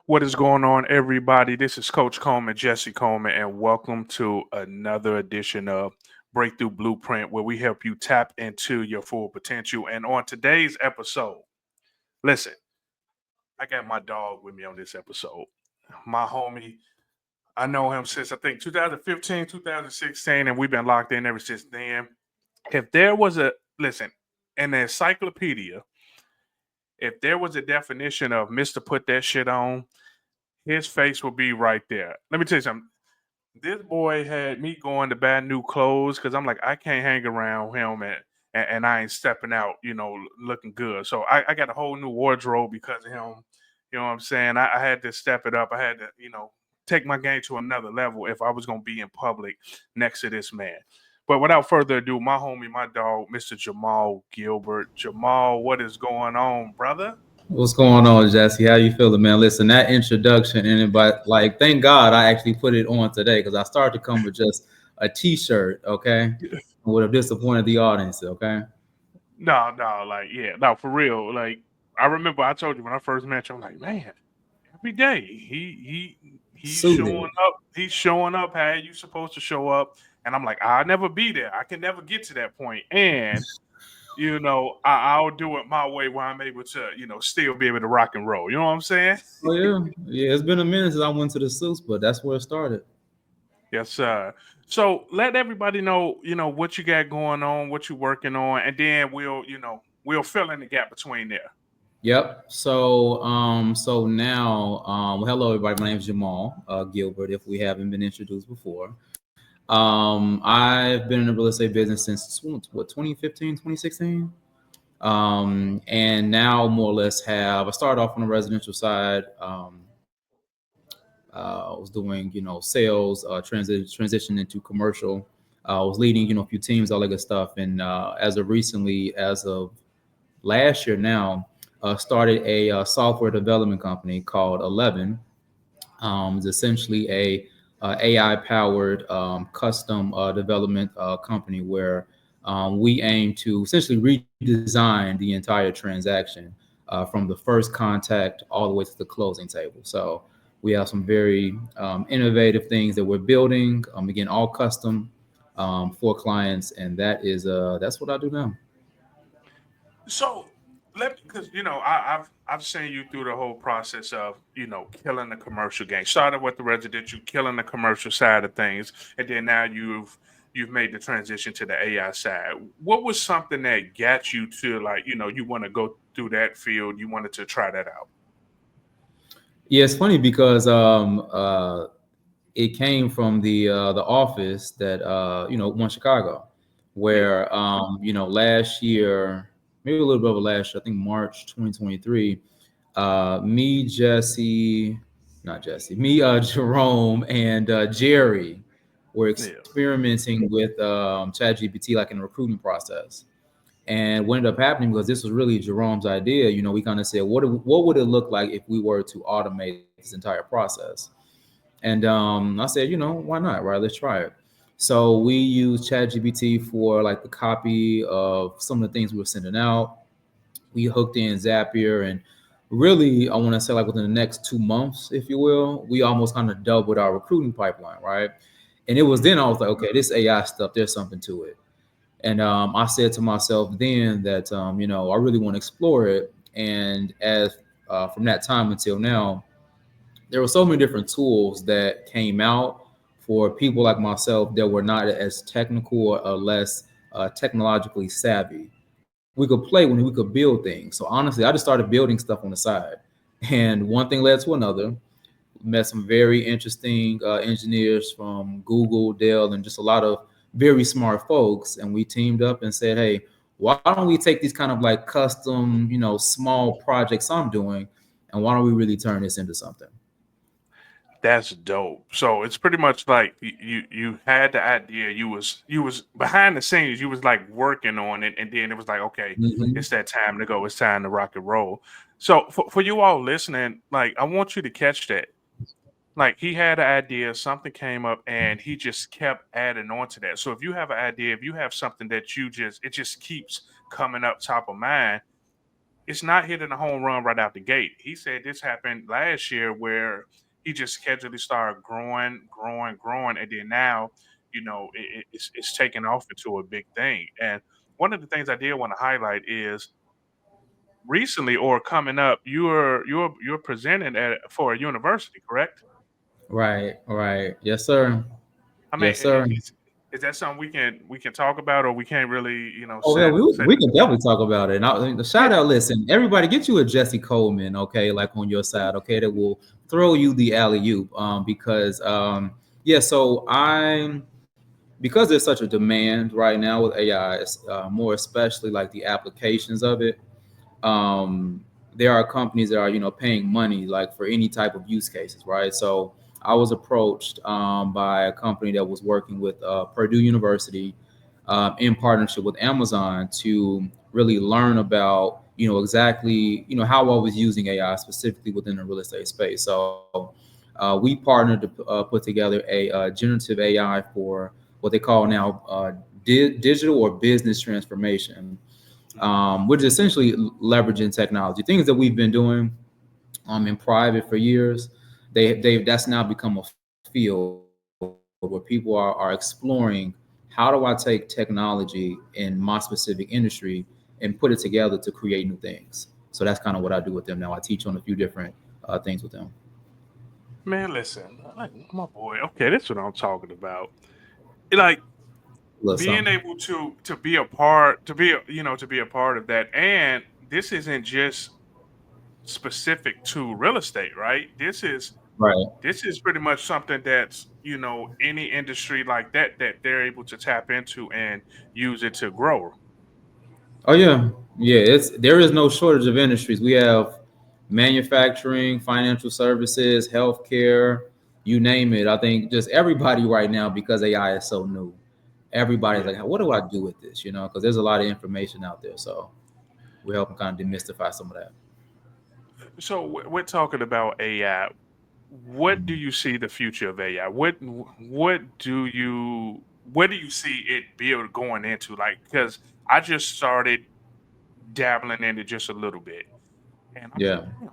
What is going on, everybody? This is Coach Coleman, Jesse Coleman, and welcome to another edition of Breakthrough Blueprint, where we help you tap into your full potential. And on today's episode, listen, I got my dog with me on this episode. My homie, I know him since I think 2015, 2016, and we've been locked in ever since then. If there was an encyclopedia, if there was a definition of Mr. Put That Shit On, his face will be right there. Let me tell you something. This boy had me going to buy new clothes because I'm like, I can't hang around him and I ain't stepping out, looking good. So I got a whole new wardrobe because of him. You know what I'm saying? I had to step it up. I had to, take my game to another level if I was going to be in public next to this man. But without further ado, my homie, my dog, Mr. Jimal Gilbert. Jamal, what is going on, brother? What's going on, Jesse? How you feeling, man? Listen, that introduction and but like, thank God I actually put it on today because I started to come with just a T-shirt, okay, would have disappointed the audience, okay. No, like, yeah, no, for real. Like, I remember I told you when I first met you, I'm like, man, every day he's showing Suited. up. He's showing up how you supposed to show up, and I'm like, I'll never be there. I can never get to that point, and I'll do it my way where I'm able to, still be able to rock and roll. You know what I'm saying? Oh yeah. It's been a minute since I went to the suits, but that's where it started. Yes, sir. So let everybody know, what you got going on, what you're working on, and then we'll fill in the gap between there. Yep. So now, hello everybody. My name is Jamal Gilbert. If we haven't been introduced before, I've been in the real estate business since what 2015, 2016. And now more or less I started off on the residential side. I was doing, sales, transition into commercial. I was leading, a few teams, all that good stuff. And as of last year now, started a software development company called Illevone. It's essentially a AI powered custom development company where we aim to essentially redesign the entire transaction from the first contact all the way to the closing table. So we have some very innovative things that we're building. Again, all custom for clients, and that's what I do now. So because I've seen you through the whole process of killing the commercial game. Started with the residential, killing the commercial side of things, and then now you've made the transition to the AI side. What was something that got you to, like, you want to go through that field? You wanted to try that out. Yeah, it's funny because it came from the office that One Chicago, Yeah, where last year, maybe a little bit over last year, I think March 2023, me, Jesse, not Jesse, me, Jerome, and Jerry were yeah. experimenting with ChatGPT like in the recruiting process. And what ended up happening, because this was really Jerome's idea, we kind of said, what would it look like if we were to automate this entire process? And I said, why not? Right, let's try it. So we used ChatGPT for like the copy of some of the things we were sending out. We hooked in Zapier, and really, I want to say like within the next 2 months, if you will, we almost kind of doubled our recruiting pipeline, right? And it was then I was like, okay, this AI stuff, there's something to it. And I said to myself then that I really want to explore it. And as from that time until now, there were so many different tools that came out for people like myself that were not as technical or less technologically savvy. We could play when we could build things. So honestly, I just started building stuff on the side, and one thing led to another. Met some very interesting engineers from Google, Dell, and just a lot of very smart folks. And we teamed up and said, hey, why don't we take these kind of like custom, small projects I'm doing, and why don't we really turn this into something? That's dope. So it's pretty much like you had the idea. You was behind the scenes. You was like working on it, and then it was like, okay, Mhm. it's that time to go. It's time to rock and roll. So for you all listening, like, I want you to catch that. Like, he had an idea, something came up, and he just kept adding on to that. So if you have something that it just keeps coming up top of mind, it's not hitting a home run right out the gate. He said this happened last year where he just casually started growing, and then now, it's taking off into a big thing. And one of the things I did want to highlight is recently or coming up, you're presenting at for a university, correct? Right, right. Yes, sir. I mean, Yes, sir. is that something we can talk about, or we can't really, Oh yeah, set we, set we it? can definitely talk about it. And the Yeah, shout out, listen, everybody, get you a Jesse Coleman, okay, like on your side, okay, that will throw you the alley oop, because yeah. So I'm because there's such a demand right now with AI, more especially like the applications of it. There are companies that are paying money like for any type of use cases, right? So I was approached by a company that was working with Purdue University in partnership with Amazon to really learn about exactly how I was using AI specifically within the real estate space. So we partnered to put together a generative AI for what they call now digital or business transformation, mhm, which is essentially leveraging technology. Things that we've been doing in private for years, they that's now become a field where people are exploring how do I take technology in my specific industry and put it together to create new things. So that's kind of what I do with them now. I teach on a few different things with them. man. Listen, like my boy. Okay, that's what I'm talking about. Like A little being something. able to be a part, to be a part of that, and this isn't just specific to real estate, right? Right. This is pretty much something that's any industry like that they're able to tap into and use it to grow. Oh yeah, yeah. There is no shortage of industries. We have manufacturing, financial services, healthcare, you name it. I think just everybody right now, because AI is so new, everybody's Yeah. like, "What do I do with this?" Because there's a lot of information out there. So we're helping kind of demystify some of that. So we're talking about AI. What do Mhm. you see the future of AI? What do you see it build going into? Like, because I just started dabbling in it just a little bit, and I'm like, Yeah, damn,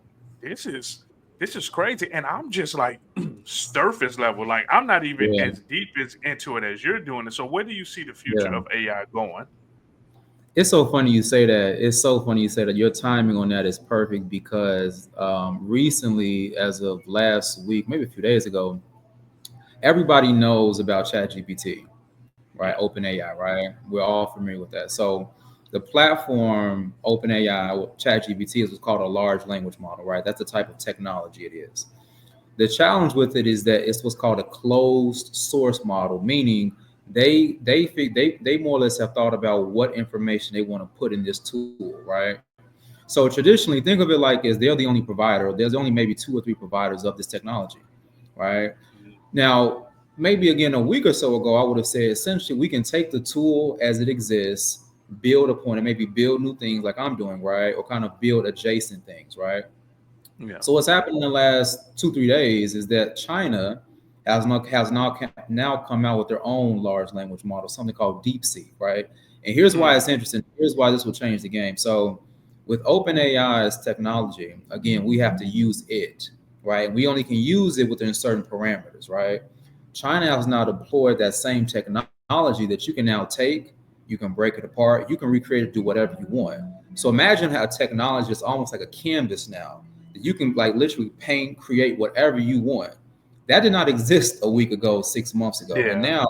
this is crazy, and I'm just like surface level. Like, I'm not even yeah, as deep as into it as you're doing it. So, where do you see the future yeah. of AI going? It's so funny you say that. It's so funny you say that. Your timing on that is perfect because recently, as of last week, maybe a few days ago, everybody knows about ChatGPT, right? Yeah. OpenAI, right? We're all familiar with that. So the platform OpenAI, ChatGPT, is what's called a large language model, right? That's the type of technology it is. The challenge with it is that it's what's called a closed source model, meaning they more or less have thought about what information they want to put in this tool, right? So traditionally, think of it like as they're the only provider. There's only maybe two or three providers of this technology, right? Mhm. Now, maybe again a week or so ago, I would have said essentially we can take the tool as it exists, build upon it, maybe build new things like I'm doing, right? Or kind of build adjacent things, right? Yeah. So what's happened in the last 2 3 days is that China has now come out with their own large language model, something called DeepSeek, right? And here's why Mm. it's interesting. Here's why this will change the game. So with OpenAI's technology, again, we have to use it, right? We only can use it within certain parameters, right? China has now deployed that same technology that you can now take, you can break it apart, you can recreate it, do whatever you want. So imagine how technology is almost like a canvas now that you can like literally paint, create whatever you want. That did not exist a week ago, 6 months ago. And Yeah. now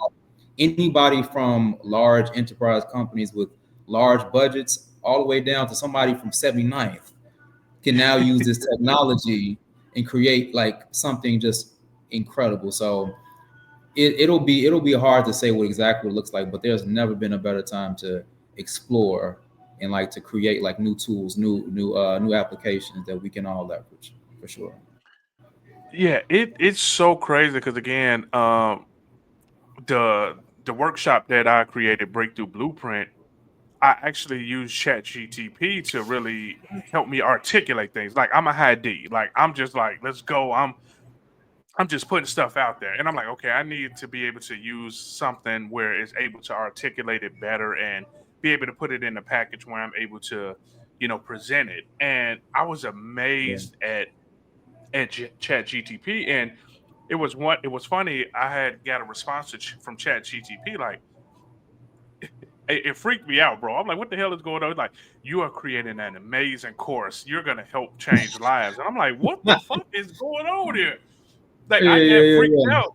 anybody from large enterprise companies with large budgets all the way down to somebody from 79th can now use this technology and create like something just incredible. So it'll be hard to say what exactly it looks like, but there's never been a better time to explore and like to create like new tools, new applications that we can all leverage for sure. Yeah, it's so crazy because again, the workshop that I created, Breakthrough Blueprint, I actually use ChatGTP to really help me articulate things. Like I'm a high D. Like I'm just like, let's go. I'm just putting stuff out there. And I'm like, okay, I need to be able to use something where it's able to articulate it better and be able to put it in a package where I'm able to, presented. And I was Yeah. amazed at Chat GTP. And it was funny. I had got a response from Chat GTP like, it freaked me out, bro. I'm like, what the hell is going on? It's like, you are creating an amazing course. You're gonna help change lives. And I'm like, what the fuck is going on here? Like, Yeah, I yeah, got yeah, freaked yeah. out.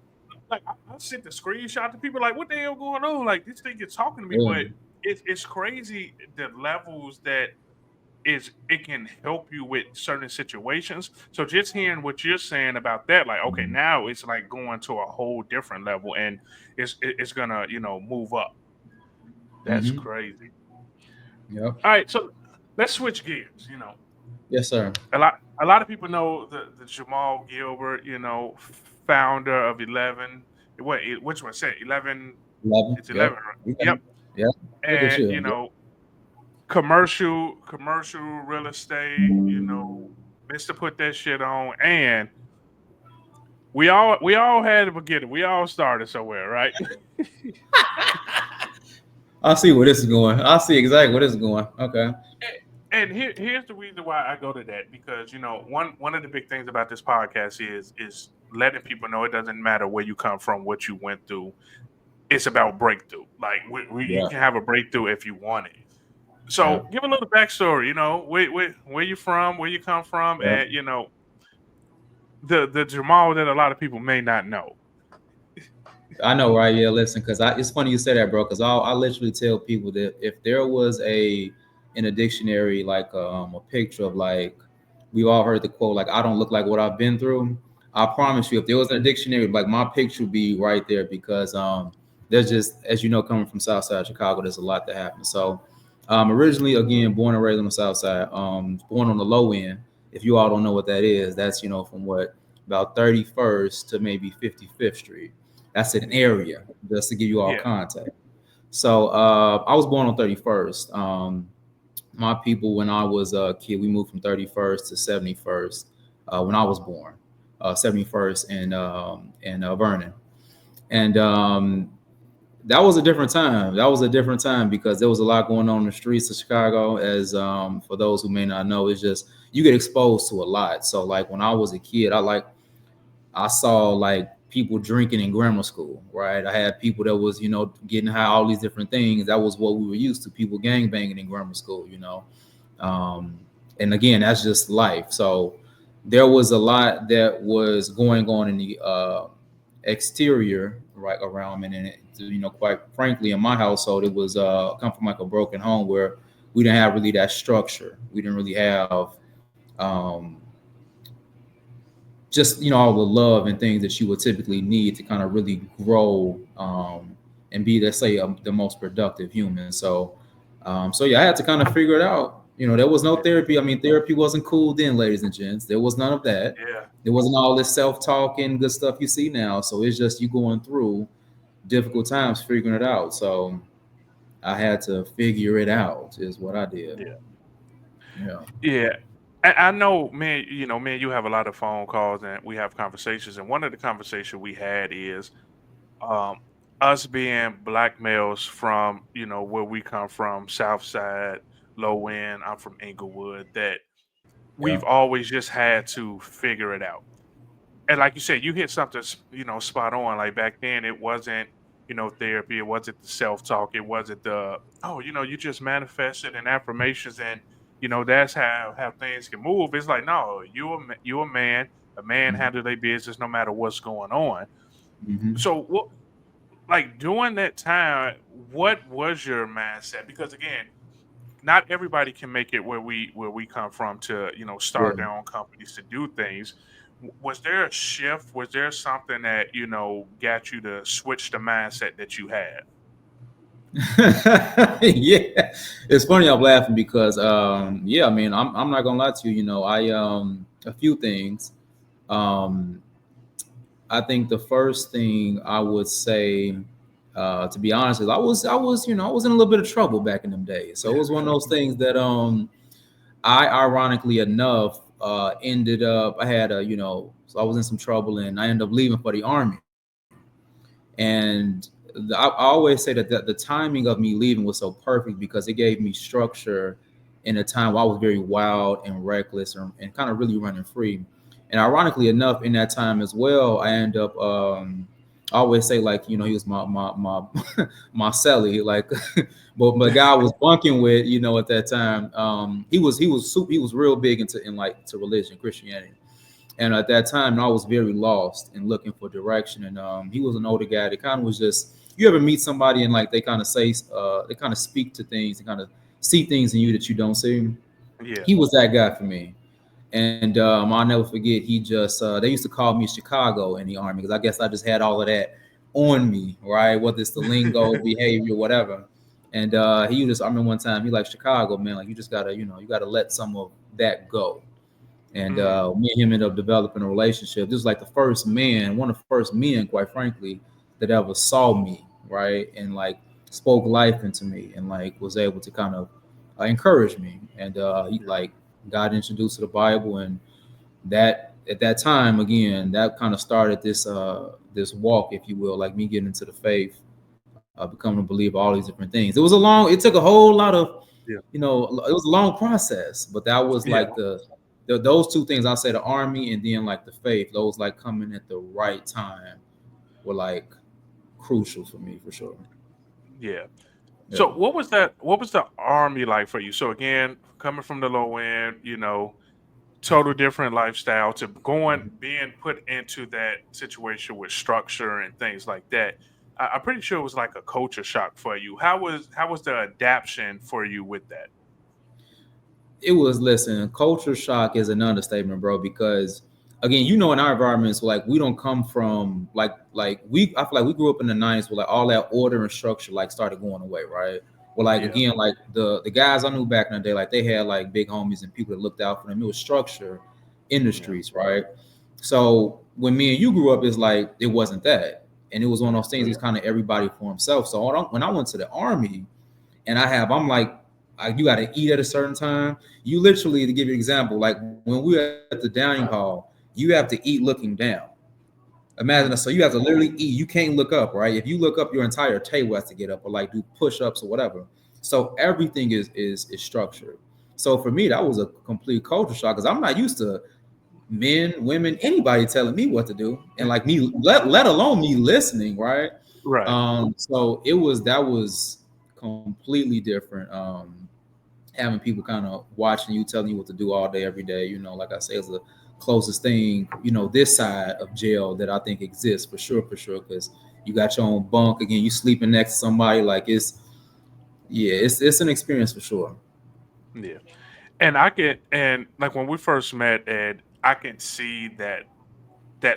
Like, I sent the screenshot to people, like, what the hell going on? Like, this thing is talking to me, Yeah. but it's crazy the levels that is it can help you with certain situations. So just hearing what you're saying about that, like, okay, Mhm. now it's like going to a whole different level, and it's gonna move up. That's Mhm. crazy. Yep. All right, so let's switch gears. Yes, sir. A lot of people know the Jamal Gilbert, founder of 11. Which one? Say 11. 11. It's 11. Yep. Right? You got Yep. it. Yeah. Look at And you. Yep. commercial real estate. Mister put that shit on, and we all had to begin it. We all started somewhere, right? I see where this is going. I see exactly where this is going. Okay. And here's the reason why I go to that, because one of the big things about this podcast is letting people know it doesn't matter where you come from, what you went through. It's about breakthrough. Like, you Yeah. can have a breakthrough if you want it. Yeah. So give a little backstory. Where you from, where you come from, Yeah. and the Jamal that a lot of people may not know. I know, right? Yeah, listen, because it's funny you say that, bro. Because I literally tell people that if there was in a dictionary like a picture of like we've all heard the quote like I don't look like what I've been through. I promise you, if there was a dictionary, like my picture would be right there because there's just as you know, coming from South Side Chicago, there's a lot that happens. So originally, again, born and raised on the South Side, born on the low end. If you all don't know what that is, that's from what about 31st to maybe 55th Street. That's an area, just to give you all Yeah, context. So I was born on 31st. My people, when I was a kid, we moved from 31st to 71st when I was born, 71st in Vernon. And that was a different time. That was a different time because there was a lot going on in the streets of Chicago. As for those who may not know, it's just you get exposed to a lot. So like when I was a kid, I saw like people drinking in grammar school, right? I had people that was, getting high, all these different things. That was what we were used to. People gang banging in grammar school. Um, and again, that's just life. So there was a lot that was going on in the exterior, right around me. And quite frankly, in my household, it was come from like a broken home where we didn't have really that structure. We didn't really have. Um, just all the love and things that you would typically need to kind of really grow and be, let's say, the most productive human. So yeah, I had to kind of figure it out. There was no yeah, therapy. I mean, therapy wasn't cool then, ladies and gents. There was none of that. yeah, There wasn't all this self-talk and good stuff you see now. So it's just you going through difficult times figuring it out. So I had to figure it out is what I did. yeah, Yeah. yeah. I know, man. Man, you have a lot of phone calls, and we have conversations. And one of the conversations we had is um, us being black males from where we come from, South Side, low end. I'm from Inglewood. That Yeah. we've always just had to figure it out. And like you said, you hit something spot on. Like back then, it wasn't therapy. It wasn't the self talk. It wasn't the you just manifested and affirmations, and that's how things can move. It's like, no, you a man. A man Mhm. handle their business no matter what's going on. Mhm. So what, like during that time, what was your mindset? Because again, not everybody can make it where we come from to start Yeah. their own companies to do things. Was there a shift? Was there something that got you to switch the mindset that you had? Yeah, it's funny. I'm laughing because yeah, I mean, I'm not gonna lie to you. I a few things. Um, I think the first thing I would say, to be honest, is I was in a little bit of trouble back in them days. So it was one of those things that I ironically enough ended up. I had so I was in some trouble and I ended up leaving for the army. And I always say that the timing of me leaving was so perfect because it gave me structure in a time where I was very wild and reckless and kind of really running free. And ironically enough, in that time as well, I end up I always say like, he was my my celly, like but the guy I was bunking with, at that time, he was real big in like to religion, Christianity. And at that time, I was very lost and looking for direction. And he was an older guy that kind of was just, you ever meet somebody and like they kind of say, they kind of speak to things and kind of see things in you that you don't see. Yeah. He was that guy for me. And I'll never forget, he just, they used to call me Chicago in the Army because I guess I just had all of that on me, right? Whether it's the lingo, behavior, whatever. And he just, I remember one time, he like, Chicago, man, like you just gotta, you gotta let some of that go. And Mm, me and him ended up developing a relationship. This was like the first man, one of the first men, quite frankly, that ever saw me, right? And like spoke life into me and like was able to kind of encourage me. And he yeah. like got introduced to the Bible. And that at that time, again, that kind of started this walk, if you will, like me getting into the faith, becoming a believer, all these different things. It took a whole lot of, Yeah. it was a long process, but that was Yeah. like those two things. I say the army and then like the faith, those like coming at the right time were like crucial for me for sure. Yeah. Yeah. So what was the army like for you? So again, coming from the low end, total different lifestyle to going being put into that situation with structure and things like that. I'm pretty sure it was like a culture shock for you. How was the adaptation for you with that? It was, listen, culture shock is an understatement, bro, because again, in our environments, like we don't come from like we I feel like we grew up in the 90s where like all that order and structure like started going away, right? Well, like Yeah, again, like the guys I knew back in the day, like they had like big homies and people that looked out for them. It was structure in the yeah, streets, right? So when me and you grew up, it's like it wasn't that. And it was one of yeah, those things, it's kind of everybody for himself. So when I went to the army, and I'm like, you got to eat at a certain time. You literally, to give you an example, like when we're at the dining hall, you have to eat looking down. Imagine that. So mm, you have to literally eat. You can't look up, right? If you look up, your entire table has to get up or like do push ups or whatever. So everything is structured. So for me, that was a complete culture shock because I'm not used to men, women, anybody telling me what to do, and like me, let alone me listening, right? right. So that was completely different. Having people kind of watching you, telling you what to do all day, every day. Like I say, is the closest thing, this side of jail that I think exists for sure. Because you got your own bunk again, you sleeping next to somebody. Like it's an experience for sure. Yeah. And like when we first met, Ed, I can see that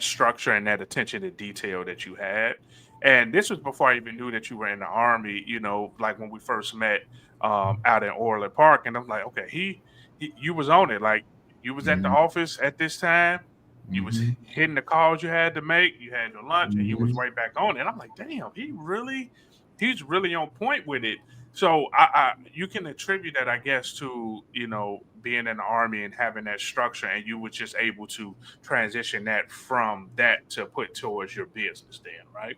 structure and that attention to detail that you had. And this was before I even knew that you were in the army, like when we first met out in Orland Park. And I'm like, okay, he you was on it. Like you was at the Hmm. office at this time, you was Hmm. hitting the calls you had to make, you had your lunch, and you was Hmm. right back on it. And I'm like, damn, he's really on point with it. So I you can attribute that, I guess, to being in the army and having that structure, and you were just able to transition that from that to put towards your business then, right?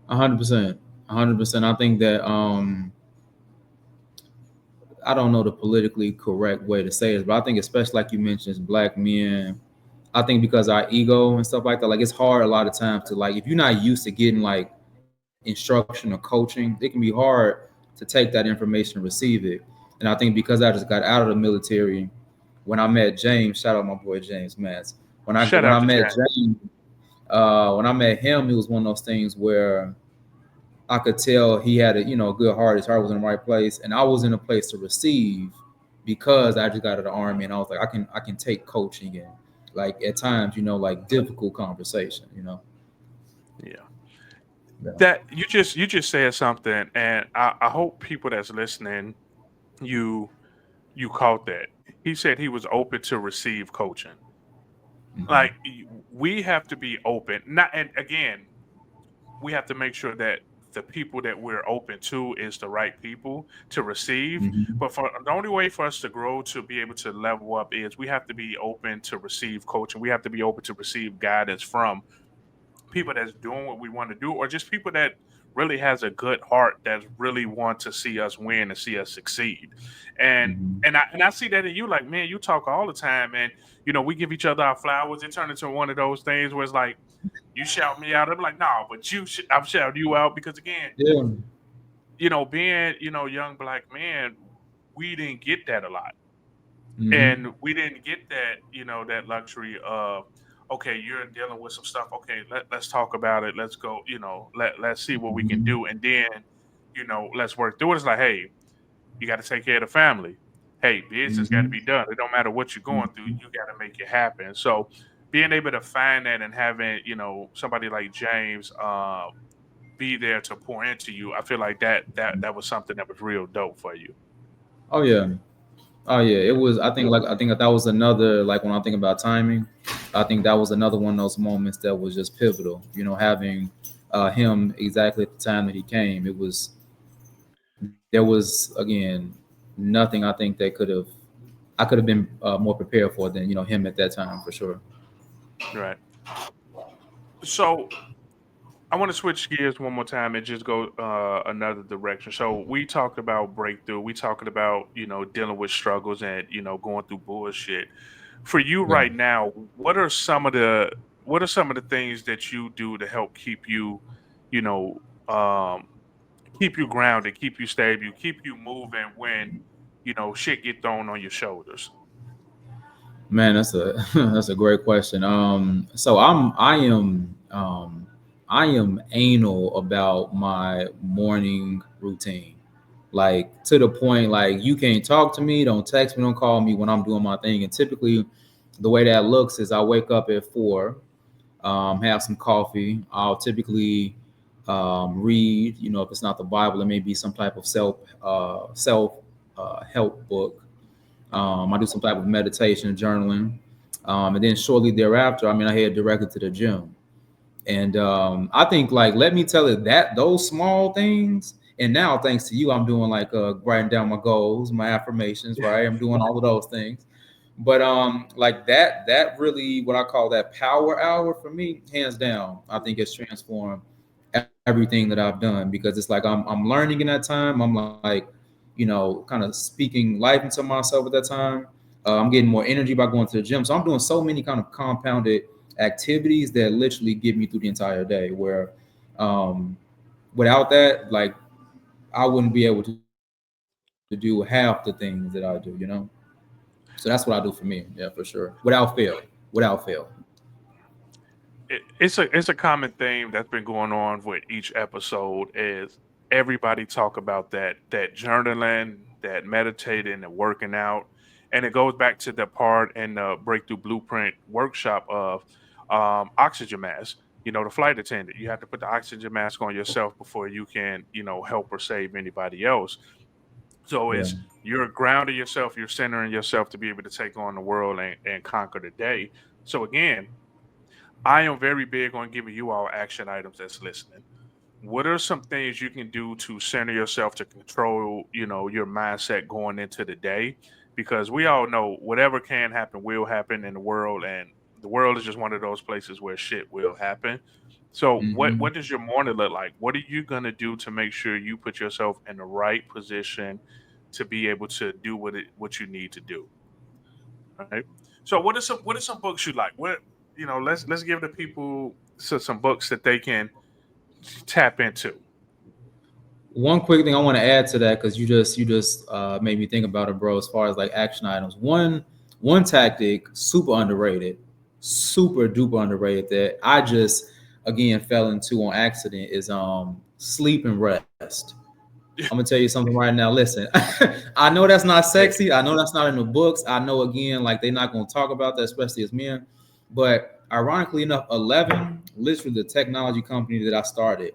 100%. 100%. I think that I don't know the politically correct way to say it, but I think especially like you mentioned, as black men, I think because our ego and stuff like that, like it's hard a lot of times to like if you're not used to getting like instruction or coaching, it can be hard to take that information and receive it. And I think because I just got out of the military, when I met James, shout out my boy James Matz. Shout When out I to met Jack. James, when I met him, it was one of those things where I could tell he had a good heart. His heart was in the right place, and I was in a place to receive because I just got out of the army, and I was like, I can take coaching and like at times, like difficult conversation. Yeah. Yeah. That you just said something, and I hope people that's listening, you you caught that. He said he was open to receive coaching. Like Hmm. we have to be open. Not and again, we have to make sure that the people that we're open to is the right people to receive. Hmm. But for the only way for us to grow to be able to level up is we have to be open to receive coaching. We have to be open to receive guidance from people that's doing what we want to do, or just people that really has a good heart that really want to see us win and see us succeed. And Mhm. and I see that in you. Like, man, you talk all the time, and we give each other our flowers. It turned into one of those things where it's like you shout me out. I'm like, no, but I'm shouting you out because again, Yeah. being young black men, we didn't get that a lot, Hmm. and we didn't get that that luxury of, okay, you're dealing with some stuff, okay, let's talk about it, let's go, let's see what we can Hmm. do, and then let's work through it. It's like, hey, you got to take care of the family. Hey, business got to Hmm. be done. It don't matter what you're going through, you got to make it happen. So being able to find that and having somebody like James be there to pour into you, I feel like that was something that was real dope for you. Oh yeah. Oh yeah. It Yeah. was. I think that was another, like, when I think about timing, I think that was another one of those moments that was just pivotal. Having him exactly at the time that he came. There was, again, nothing I think I could have been more prepared for than him at that time, for sure. Right. So I want to switch gears one more time and just go another direction. So we talked about breakthrough. We talking about dealing with struggles and going through bullshit. For you Yeah. right now, what are some of the things that you do to help you know, um, keep you grounded, keep you stable, keep you moving when shit get thrown on your shoulders? Man, that's a that's a great question. So I am anal about my morning routine, like, to the point, like, you can't talk to me, don't text me, don't call me when I'm doing my thing. And typically, the way that looks is I wake up at 4, have some coffee. I'll typically read. If it's not the Bible, it may be some type of self help book. I do some type of meditation, journaling, and then shortly thereafter, I head directly to the gym. And I think, like, let me tell you, that those small things. And now, thanks to you, I'm doing, like, writing down my goals, my affirmations. Right, I'm doing all of those things. But like, that really, what I call that power hour, for me, hands down, I think it's transformed everything that I've done, because it's like I'm learning in that time. I'm like, kind of speaking life into myself at that time. I'm getting more energy by going to the gym. So I'm doing so many kind of compounded activities that literally get me through the entire day. Where um, without that, like, I wouldn't be able to do half the things that I do. So that's what I do for me. Yeah, for sure. Without fail. Without fail. It's a common theme that's been going on with each episode is everybody talk about that journaling, that meditating and working out. And it goes back to the part in the breakthrough blueprint workshop of oxygen mask. The flight attendant, you have to put the oxygen mask on yourself before you can help or save anybody else. So Yeah. it's you're grounding yourself, you're centering yourself to be able to take on the world and conquer the day. So again, I am very big on giving you all action items that's listening. What are some things you can do to center yourself to control, your mindset going into the day? Because we all know whatever can happen will happen in the world, and the world is just one of those places where shit will happen. So, what Hmm. does your morning look like? What are you gonna do to make sure you put yourself in the right position to be able to do what you need to do? Right. So what are some books you like? Let's give the people some books that they can tap into. One quick thing I want to add to that, because you just made me think about it, bro. As far as, like, action items, one tactic, super underrated, super duper underrated, that I just, again, fell into on accident, is sleep and rest. I'm gonna tell you something right now. Listen, I know that's not Hey, sexy. I know that's not in the books. I know, again, like, they're not gonna talk about that, especially as men. But ironically enough, 11, literally the technology company that I started,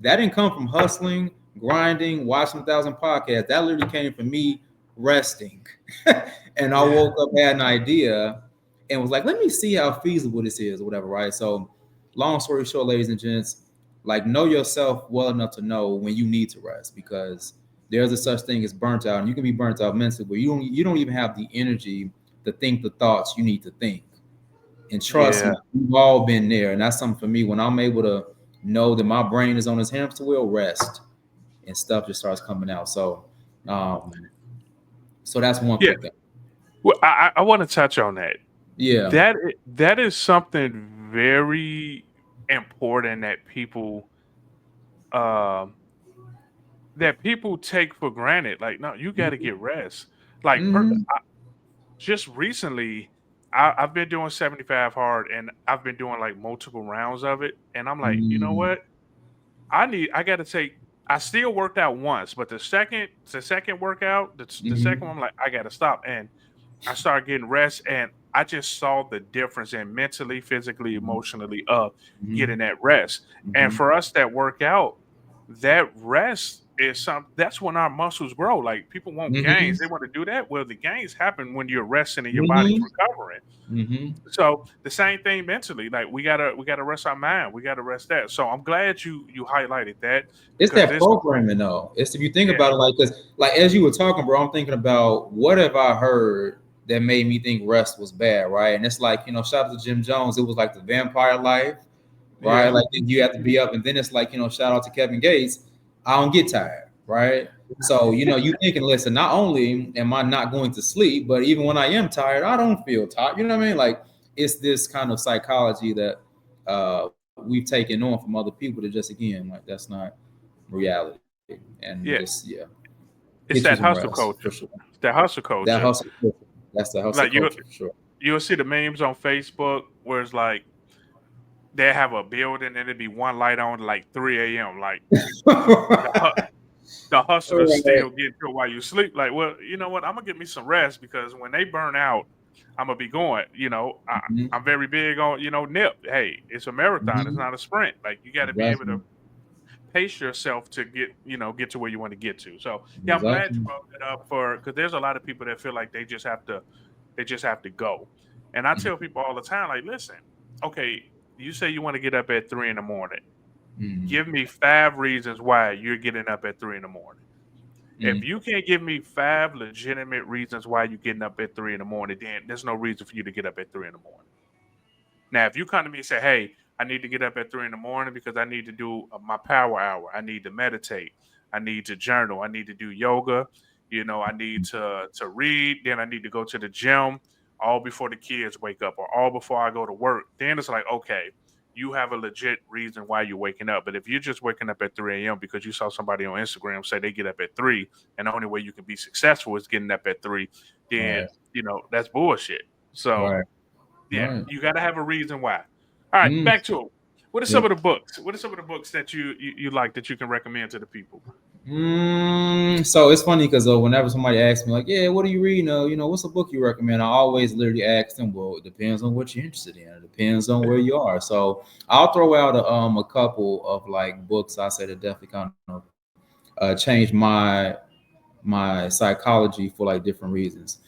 that didn't come from hustling, grinding, watching 1,000 podcasts. That literally came from me resting. And I yeah, woke up, had an idea, and was like, let me see how feasible this is, or whatever, right? So, long story short, ladies and gents, like, know yourself well enough to know when you need to rest, because there's a such thing as burnt out, and you can be burnt out mentally, but you don't even have the energy to think the thoughts you need to think. And trust yeah, me, we've all been there. And that's something for me, when I'm able to know that my brain is on this hamster wheel, rest, and stuff just starts coming out. Um, so that's one Yeah. quick thing. Well, I want to touch on that. Yeah. That is something very important um that people take for granted. Like, no, you got to get rest. Like, Mm-hmm. just recently, I've been doing 75 hard, and I've been doing like multiple rounds of it, and I'm like, you know Mm-hmm. what? I got to take. I still worked out once, but the second workout, the second Mm-hmm. one, I'm like, I got to stop, and I started getting rest, and I just saw the difference in mentally, physically, emotionally of getting Mm-hmm. that rest. And Mm-hmm. for us that work out, that rest is that's when our muscles grow. Like, people want gains, Mm-hmm. they want to do that. Well, the gains happen when you're resting and your body's Mm-hmm. recovering. Mm-hmm. So the same thing mentally. Like, we gotta rest our mind. We gotta rest that. So I'm glad you highlighted that It's because that this, programming though. It's if you think yeah, about it, like because like as you were talking, bro, I'm thinking about what have I heard that made me think rest was bad, right? And it's like shout out to Jim Jones. It was like the vampire life, right? yeah, Like then you have to be up, and then it's like shout out to Kevin Gates. I don't get tired, right? So you thinking, listen, not only am I not going to sleep, but even when I am tired, I don't feel tired. You know what I mean? Like it's this kind of psychology that we've taken on from other people to just again like that's not reality. And just yeah. yeah, get you It's some that rest hustle for sure. culture. It's that hustle That culture. hustle culture. That's the hustle Like, culture for sure. you'll see the memes on Facebook where it's like they have a building and it'd be one light on like 3 a.m. Like, the hu- the hustlers Right. still get to while you sleep. Like, well, you know what? I'm gonna get me some rest because when they burn out, I'm gonna be going. Mhm. I'm very big on nip. Hey, it's a marathon. It's Mhm. not a sprint. Like, you got to be able to Exactly. pace yourself to get to where you want to get to. So yeah, I'm glad you Exactly. brought that up for because there's a lot of people that feel like they just have to go. And I tell people all the time, like, listen, okay, you say you want to get up at 3 in the morning. Mhm. Give me 5 reasons why you're getting up at 3 in the morning. If Mhm. you can't give me 5 legitimate reasons why you're getting up at 3 in the morning, then there's no reason for you to get up at 3 in the morning. Now, if you come to me and say, "Hey, I need to get up at 3 in the morning because I need to do my power hour. I need to meditate. I need to journal. I need to do yoga. I need to read. Then I need to go to the gym, all before the kids wake up, or all before I go to work." Then it's like, okay, you have a legit reason why you're waking up. But if you're just waking up at 3 a.m. because you saw somebody on Instagram say they get up at 3, and the only way you can be successful is getting up at 3, then Right. that's bullshit. So Right. yeah, Right. you got to have a reason why. All right, Mm. back to it. What are some Yep. of the books? What are some of the books that you like that you can recommend to the people? So it's funny because whenever somebody asks me, like, "Yeah, what are you reading? What's a book you recommend?" I always literally ask them, "Well, it depends on what you're interested in. It depends on where you are." So I'll throw out a couple of like books I say that definitely kind of changed my psychology for like different reasons.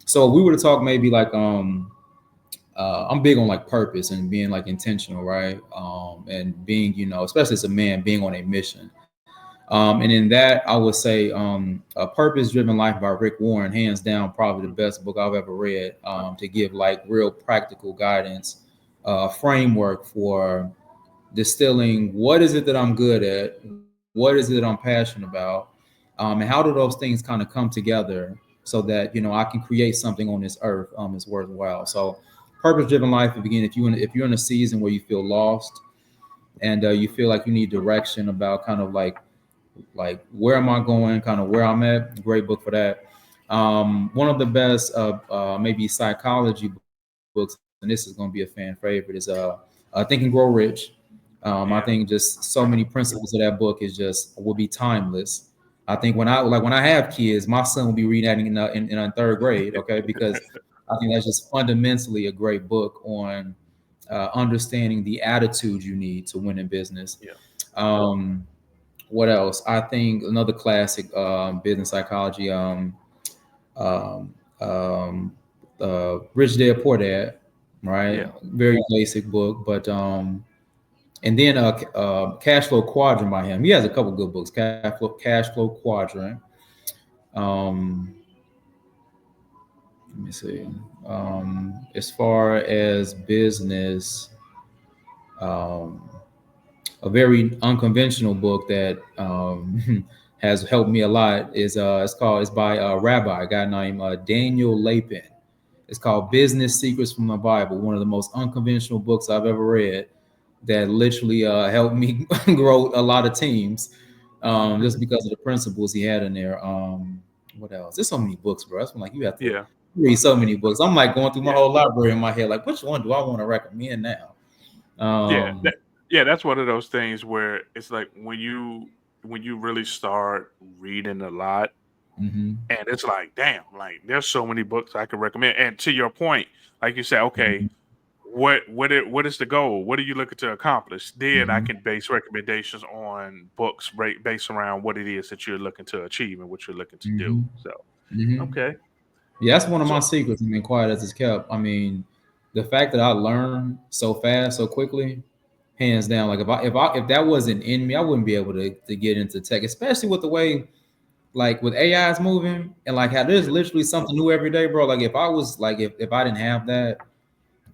So if we were to talk maybe like I'm big on like purpose and being like intentional, right? And being, especially as a man, being on a mission. And in that, I would say A Purpose Driven Life by Rick Warren, hands down, probably the best book I've ever read to give like real practical guidance, framework for distilling what is it that I'm good at, what is it that I'm passionate about, and how do those things kind of come together so that I can create something on this earth that's worthwhile. So, purpose-driven life. Again, if you're in a season where you feel lost and you feel like you need direction about kind of like where am I going, kind of where I'm at. Great book for that. One of the best maybe psychology books, and this is going to be a fan favorite, is Think and Grow Rich. I think Yeah, just so many principles of that book is just will be timeless. I think when I have kids, my son will be reading that in third grade, okay? Because I think that's just fundamentally a great book on understanding the attitude you need to win in business. yeah, Um, what else? I think another classic business psychology, um, um, Rich Dad Poor Dad, right? yeah, Very basic book, but and then Cash Flow Quadrant by him. He has a couple good books. Cash Flow Quadrant. Um, Let me see. As far as business, um, a very unconventional book that has helped me a lot is it's by a rabbi, a guy named Daniel Lapin. It's called Business Secrets from the Bible, one of the most unconventional books I've ever read that literally helped me grow a lot of teams just because of the principles he had in there. What else? There's so many books, bro. That's when, like, you have to Yeah, read so many books. I'm like going through my yeah, whole library in my head, like, which one do I want to recommend now? yeah. Um, Yeah, that's one of those things where it's like when you really start reading a lot, mhm, and it's like, damn, like there's so many books I could recommend. And to your point, like you said, okay, mhm, what is the goal? What are you looking to accomplish? Then I mhm, can base recommendations on books based around what it is that you're looking to achieve and what you're looking to do. mhm, So mhm. okay, Yeah, that's one of my so secrets. I mean, quiet as it's kept. I mean, the fact that I learn so fast, so quickly, hands down. Like if that wasn't in me, I wouldn't be able to get into tech, especially with the way like with AI is moving and like how there's yeah, literally something new every day, bro. Like if I was like if I didn't have that,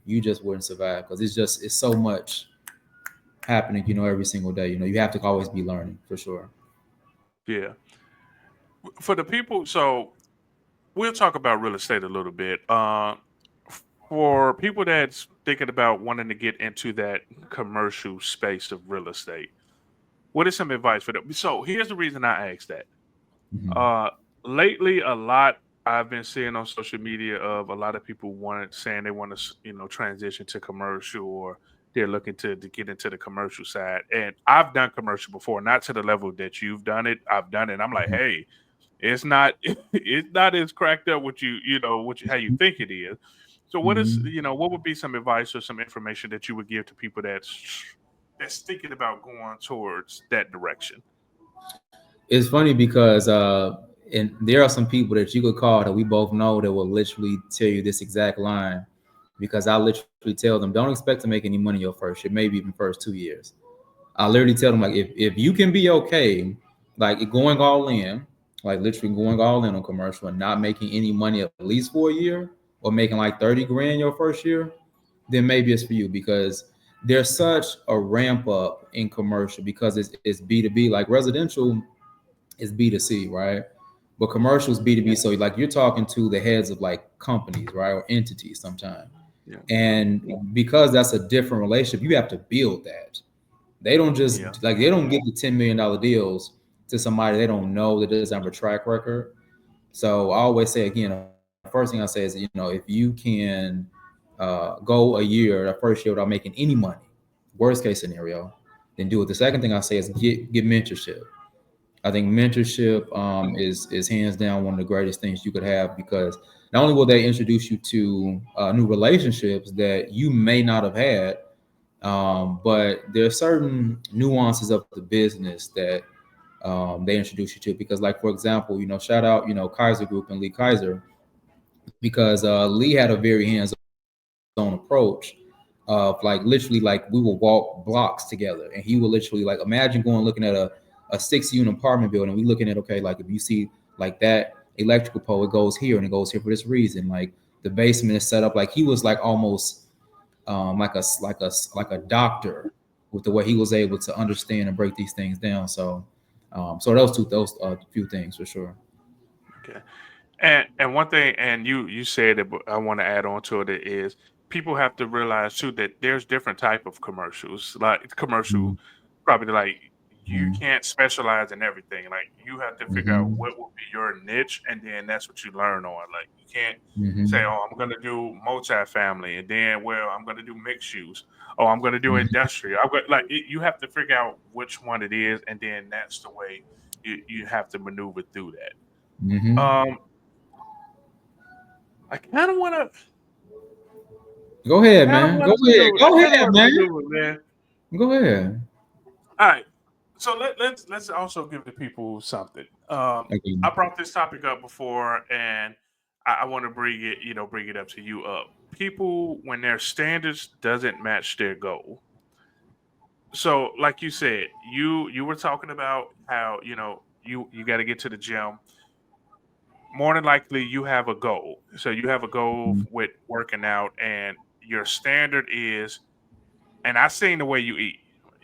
you just wouldn't survive because it's so much happening, every single day. You have to always be learning for sure. yeah. For the people, so we'll talk about real estate a little bit. For people that's thinking about wanting to get into that commercial space of real estate, what is some advice for them? So here's the reason I asked that. Hmm. Uh, lately, a lot I've been seeing on social media of a lot of people saying they want to, transition to commercial, or they're looking to get into the commercial side. And I've done commercial before, not to the level that you've done it. I've done it. I'm like, hey, it's not it's not as cracked up what how you think it is. So Hmm. what would be some advice or some information that you would give to people that's thinking about going towards that direction? It's funny because and there are some people that you could call that we both know that will literally tell you this exact line because I literally tell them don't expect to make any money your first year, maybe even first 2 years. I literally tell them like if you can be okay, like going all in, like literally going all in on commercial and not making any money at least for a year, or making like 30 grand your first year, then maybe it's for you because there's such a ramp up in commercial because it's B2B. Like residential is B2C, right? But commercial is B2B. So like you're talking to the heads of like companies, right? Or entities sometimes. Yeah, And because that's a different relationship, you have to build that. They don't yeah, just like they don't get the $10 million deals to somebody they don't know that doesn't have a track record. So I always say again, the first thing I say is, if you can go a year, the first year without making any money, worst case scenario, then do it. The second thing I say is get mentorship. I think mentorship is hands down one of the greatest things you could have because not only will they introduce you to new relationships that you may not have had, but there are certain nuances of the business that they introduce you to. Because, like for example, shout out Kaiser Group and Lee Kaiser because Lee had a very hands-on approach of like literally like we will walk blocks together, and he will literally like imagine going looking at a 6 unit apartment building. We looking at okay, like if you see like that electrical pole, it goes here and it goes here for this reason. Like the basement is set up like he was like almost like a doctor with the way he was able to understand and break these things down. So those few things for sure. okay. And one thing, and you said it, but I want to add on to it is people have to realize too that there's different type of commercials, like commercial, Mhm. probably like you Mhm. can't specialize in everything. Like you have to figure out Mhm. what will be your niche, and then that's what you learn on. Like you can't say, Mhm. oh, I'm gonna do multifamily, and then well, I'm gonna do mixed use. Oh, I'm gonna do Mhm. industrial. I've got you have to figure out which one it is, and then that's the way you have to maneuver through that. Mhm. I kind of want to. Go ahead, Kind of man. Go want to ahead. maneuver. I Go kind of ahead, want to man. maneuver, man. Go ahead. All right. So let's also give the people something. Okay. I brought this topic up before, and I want to bring it up to you. Up people when their standards doesn't match their goal. So, like you said, you were talking about how you got to get to the gym. More than likely, you have a goal. So you have a goal Mhm. with working out, and your standard is. And I seen the way you eat.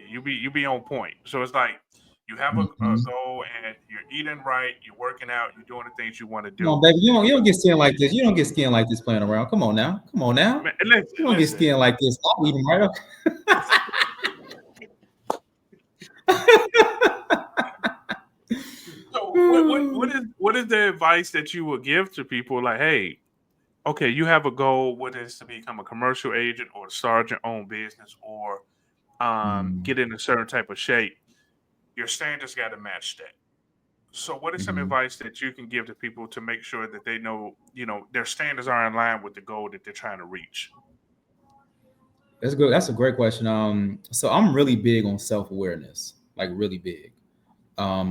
You be on point. So it's like you have a Mhm. goal and you're eating right, you're working out, you're doing the things you want to Come on, do. baby. You don't get skin like this. You don't get skin like this playing around. Come on now. Come on now. Man, You don't get listen. skin like this. I'll eat them right up. So what is the advice that you would give to people? Like, hey, okay, you have a goal, whether it's to become a commercial agent or start your own business or Mm, get in a certain type of shape. Your standards got to match that. So, what is some mhm. advice that you can give to people to make sure that they know, their standards are in line with the goal that they're trying to reach? That's good. That's a great question. So I'm really big on self-awareness, like really big.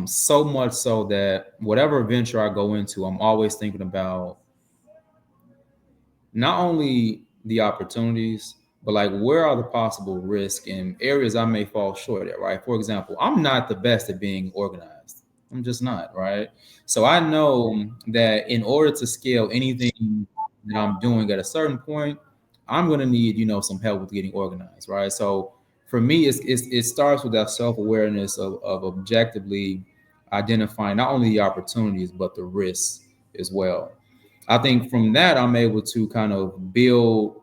So much so that whatever venture I go into, I'm always thinking about not only the opportunities, but like where are the possible risks and areas I may fall short at, right? For example, I'm not the best at being organized. I'm just not, right? So I know that in order to scale anything that I'm doing at a certain point, I'm gonna need, some help with getting organized, right? So for me, it starts with that self-awareness of objectively identifying not only the opportunities but the risks as well. I think from that, I'm able to kind of build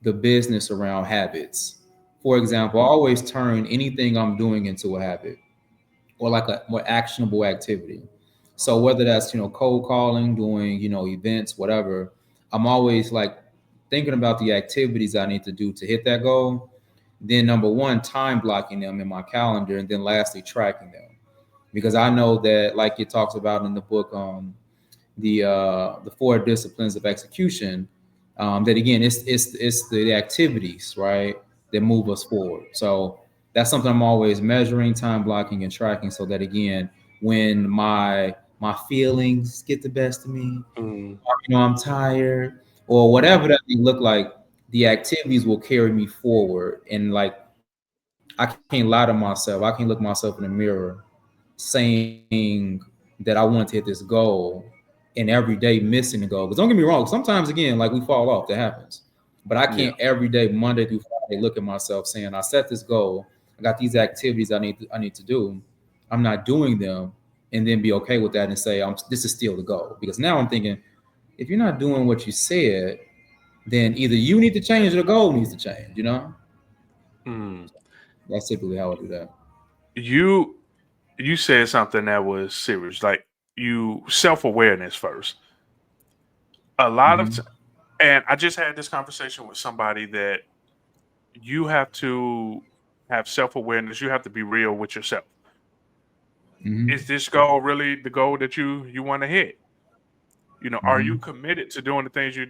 the business around habits. For example, I always turn anything I'm doing into a habit or like a more actionable activity. So whether that's, cold calling, doing, events, whatever, I'm always like thinking about the activities I need to do to hit that goal. Then number one, time blocking them in my calendar, and then lastly, tracking them. Because I know that, like it talks about in the book, the four disciplines of execution. That again, it's the activities, right, that move us forward. So that's something I'm always measuring, time blocking, and tracking, so that again, when my feelings get the best of me, Mm, or, I'm tired or mm, whatever that may look like, the activities will carry me forward. And like I can't lie to myself. I can't look myself in the mirror saying that I want to hit this goal and every day missing the goal. Because don't get me wrong, sometimes again, like we fall off, that happens. But I can't yeah. every day, Monday through Friday, look at myself saying, I set this goal, I got these activities I need to do. I'm not doing them, and then be okay with that and say, this is still the goal. Because now I'm thinking, if you're not doing what you said, then either you need to change or the goal needs to change. Mm. That's typically how I do that. You you said something that was serious, like you self awareness first. A lot of, Hmm. and I just had this conversation with somebody that you have to have self awareness. You have to be real with yourself. Hmm. Is this goal really the goal that you want to hit? Are you Hmm. committed to doing the things you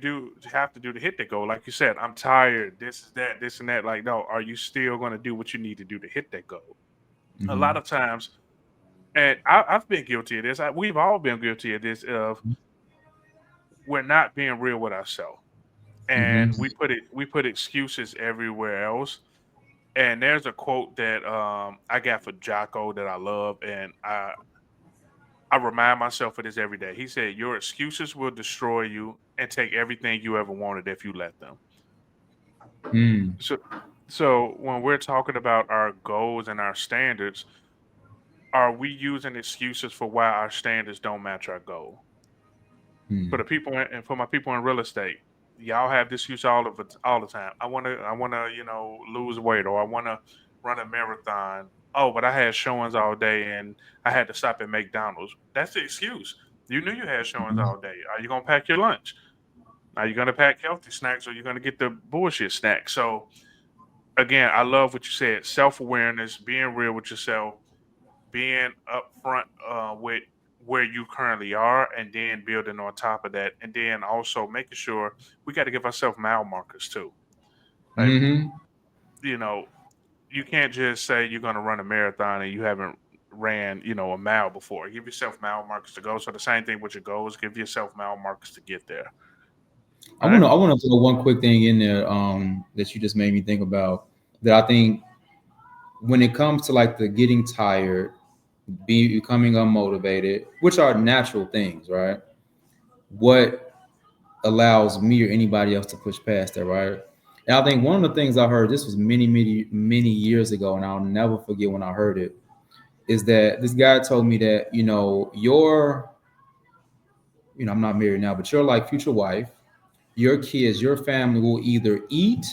have to do to hit the goal? Like you said, I'm tired. This is that. This and that. Like, no, are you still going to do what you need to do to hit that goal? A lot Hmm. of times, and I've been guilty of this. We've all been guilty of this. Of we're not being real with ourselves, Hmm. and we put excuses everywhere else. And there's a quote that I got for Jocko that I love, and I remind myself of this every day. He said, "Your excuses will destroy you and take everything you ever wanted if you let them." Mm. So, so when we're talking about our goals and our standards, are we using excuses for why our standards don't match our goal? For Mm. the people and for my people in real estate, y'all have this use all the time. I wanna lose weight, or I wanna run a marathon. Oh, but I had showings all day and I had to stop at McDonald's. That's the excuse. You knew you had showings Mhm. all day. Are you gonna pack your lunch? Are you gonna pack healthy snacks, or are you gonna get the bullshit snacks? So again, I love what you said. Self awareness, being real with yourself, being upfront with where you currently are, and then building on top of that, and then also making sure we got to give ourselves mile markers too. Like, Mhm. you know, you can't just say you're going to run a marathon and you haven't ran, a mile before. Give yourself mile markers to go. So the same thing with your goals. Give yourself mile markers to get there. I Right. want to I want to throw one quick thing in there that you just made me think about, that I think when it comes to like the getting tired, becoming unmotivated, which are natural things, right? What allows me or anybody else to push past that, right? And I think one of the things I heard, this was many years ago, and I'll never forget when I heard it, is that this guy told me that, I'm not married now, but your like future wife, your kids, your family will either eat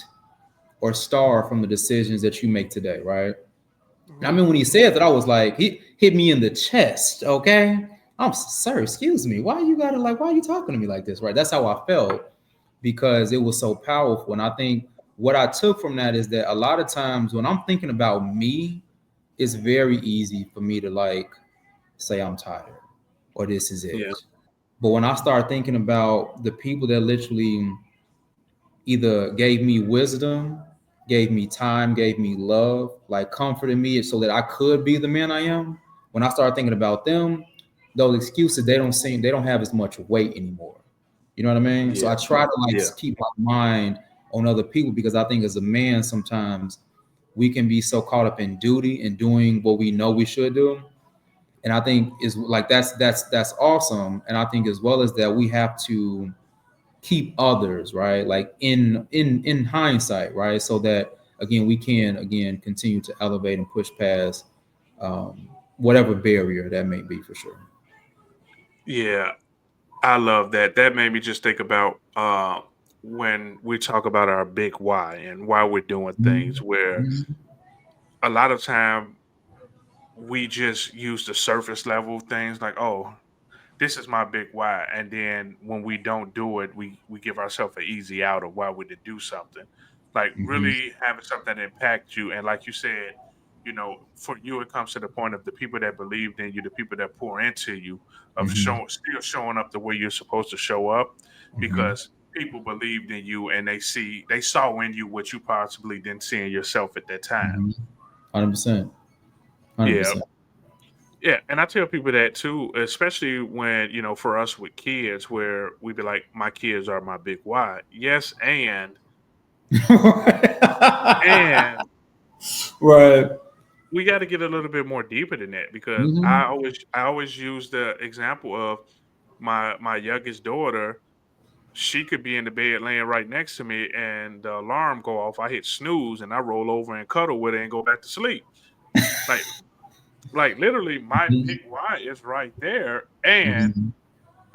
or starve from the decisions that you make today, right? And I Mhm. mean, when he said that, I was like, he hit me in the chest. Okay, sir, excuse me. Why are you talking to me like this? Right? That's how I felt because it was so powerful. And I think what I took from that is that a lot of times when I'm thinking about me, it's very easy for me to like say I'm tired or this is Yeah. it. But when I start thinking about the people that literally either gave me wisdom, gave me time, gave me love, like comforted me so that I could be the man I am. When I start thinking about them, those excuses they don't have as much weight anymore. You know what I mean? So Yeah. I try to like Yeah. keep my mind on other people because I think as a man sometimes we can be so caught up in duty and doing what we know we should do. And I think is like that's awesome. And I think as well as that we have to keep others right like in hindsight right so that again we can again continue to elevate and push past whatever barrier that may be for sure. Yeah. I love that. That made me just think about when we talk about our big why and why we're doing things Mhm. where Mhm. a lot of time we just use the surface level things like, oh, this is my big why. And then when we don't do it, we give ourselves an easy out of why we did do something. Like Mhm. really having something that impacts you. And like you said, for you it comes to the point of the people that believed in you, the people that pour into you, of Mhm. still showing up the way you're supposed to show up Mhm. because people believed in you and they saw in you what you possibly didn't see in yourself at that time. Mhm. 100%. Yeah. 100%. Yeah, and I tell people that too, especially when, for us with kids, where we be like, my kids are my big why. Yes, and Right. we got to get a little bit more deeper than that because Mhm. I always use the example of my youngest daughter. She could be in the bed laying right next to me, and the alarm go off. I hit snooze, and I roll over and cuddle with her and go back to sleep. Like like literally, my big Mhm. why is right there, and Mhm.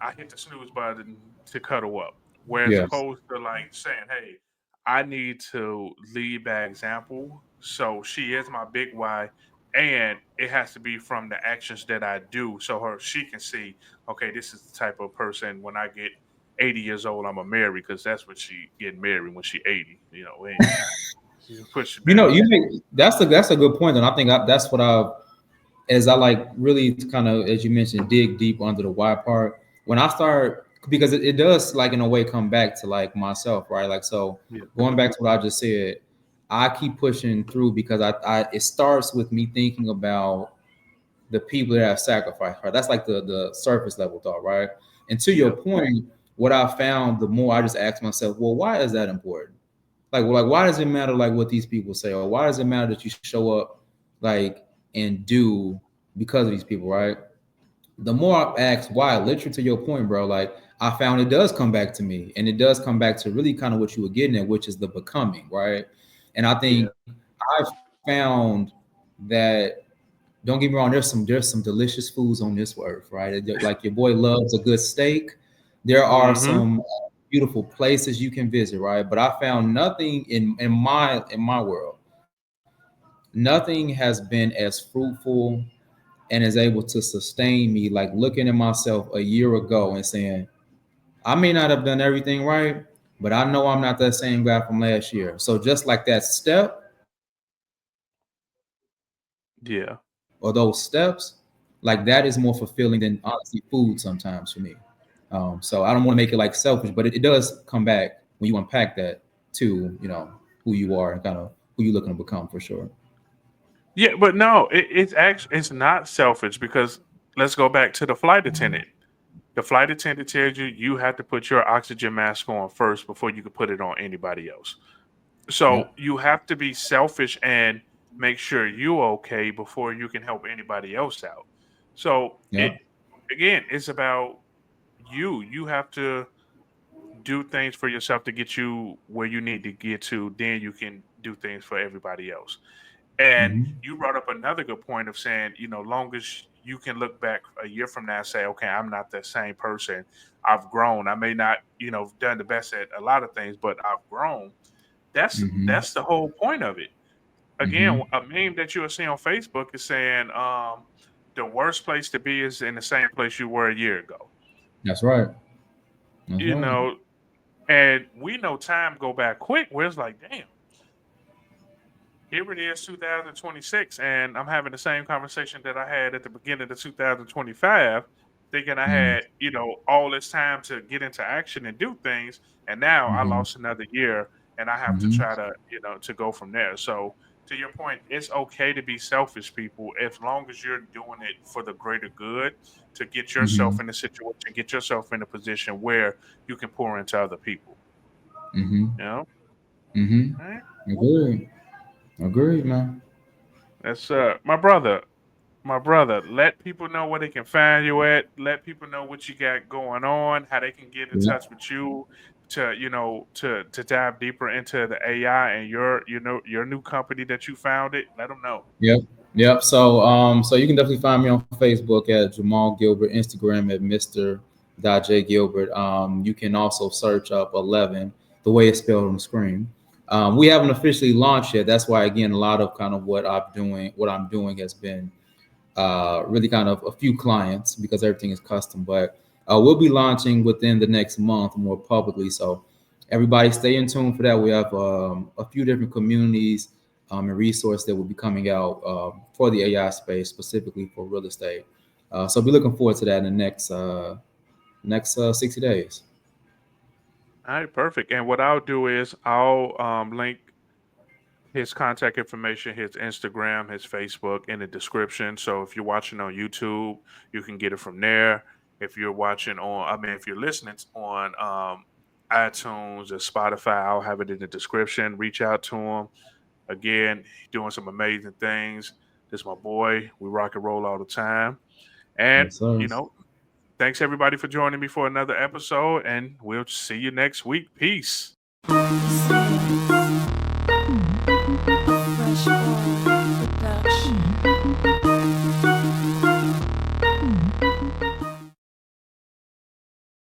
I hit the snooze button to cuddle up. Whereas Yes. opposed to like saying, hey, I need to lead by example. So she is my big why. And it has to be from the actions that I do. So she can see, okay, this is the type of person when I get 80 years old, I'm a marry because that's what she getting married when she 80. She's pushing You back. know, that's a good point, and I think that's what I as I like really kind of as you mentioned dig deep under the why part. When I start because it does like in a way come back to like myself, right? Like so Yeah. going back to what I just said, I keep pushing through because I it starts with me thinking about the people that have sacrificed, right? That's like the surface level thought, right? And to your Yeah. point, what I found the more I just asked myself, well, why is that important? Like why does it matter like what these people say, or why does it matter that you show up like and do because of these people, right? The more I ask why, literally to your point, bro, like I found it does come back to me, and it does come back to really kind of what you were getting at, which is the becoming, right? And I think Yeah. I found that don't get me wrong, there's some delicious foods on this earth, right? Like your boy loves a good steak. There are Mm-hmm. some beautiful places you can visit, right? But I found nothing in my world, nothing has been as fruitful and is able to sustain me like looking at myself a year ago and saying, I may not have done everything right, but I know I'm not that same guy from last year. So just like that step Yeah. or those steps, like that is more fulfilling than honestly food sometimes for me. So I don't want to make it like selfish, but it does come back when you unpack that to, who you are and kind of who you're looking to become for sure. Yeah, but no, it's actually it's not selfish because let's go back to the flight attendant. The flight attendant tells you you have to put your oxygen mask on first before you can put it on anybody else. Yeah. So you have to be selfish and make sure you're okay before you can help anybody else out. So Yeah. it again, it's about you. You have to do things for yourself to get you where you need to get to, then you can do things for everybody else. And Hmm. you brought up another good point of saying, long as you can look back a year from now and say, okay, I'm not the same person. I've grown. I may not, done the best at a lot of things, but I've grown. That's Hmm. that's the whole point of it. Again, Hmm. a meme that you'll see on Facebook is saying, the worst place to be is in the same place you were a year ago. That's right. That's You right. know, and we know time go back quick. Where it's like, damn, here it is, 2026, and I'm having the same conversation that I had at the beginning of 2025, thinking I Mm. had, all this time to get into action and do things, and now I Hmm. lost another year, and I have to Hmm. try to, to go from there. So, to your point, it's okay to be selfish, people, as long as you're doing it for the greater good, to get Hmm. yourself in a situation, get yourself in a position where you can pour into other people. Hmm. You know, Hmm. all right? Agreed. Agreed, man. That's my brother, let people know where they can find you at. Let people know what you got going on, how they can get in Yeah. touch with you to, to dive deeper into the AI and your new company that you founded. Let them know. Yep. Yep. So you can definitely find me on Facebook at Jamal Gilbert, Instagram at Mr. J Gilbert. You can also search up 11, the way it's spelled on the screen. We haven't officially launched yet. That's why, again, a lot of kind of what I'm doing has been really kind of a few clients because everything is custom. But we'll be launching within the next month more publicly. So everybody stay in tune for that. We have a few different communities and resources that will be coming out for the AI space, specifically for real estate. So be looking forward to that in the next 60 days. All right, perfect. And what I'll do is I'll link his contact information, his Instagram, his Facebook in the description. So if you're watching on YouTube, you can get it from there. If you're watching on, I mean, if you're listening on iTunes or Spotify, I'll have it in the description. Reach out to him. Again, he's doing some amazing things. This is my boy. We rock and roll all the time. And, Yes, sir. thanks everybody for joining me for another episode. And we'll see you next week. Peace.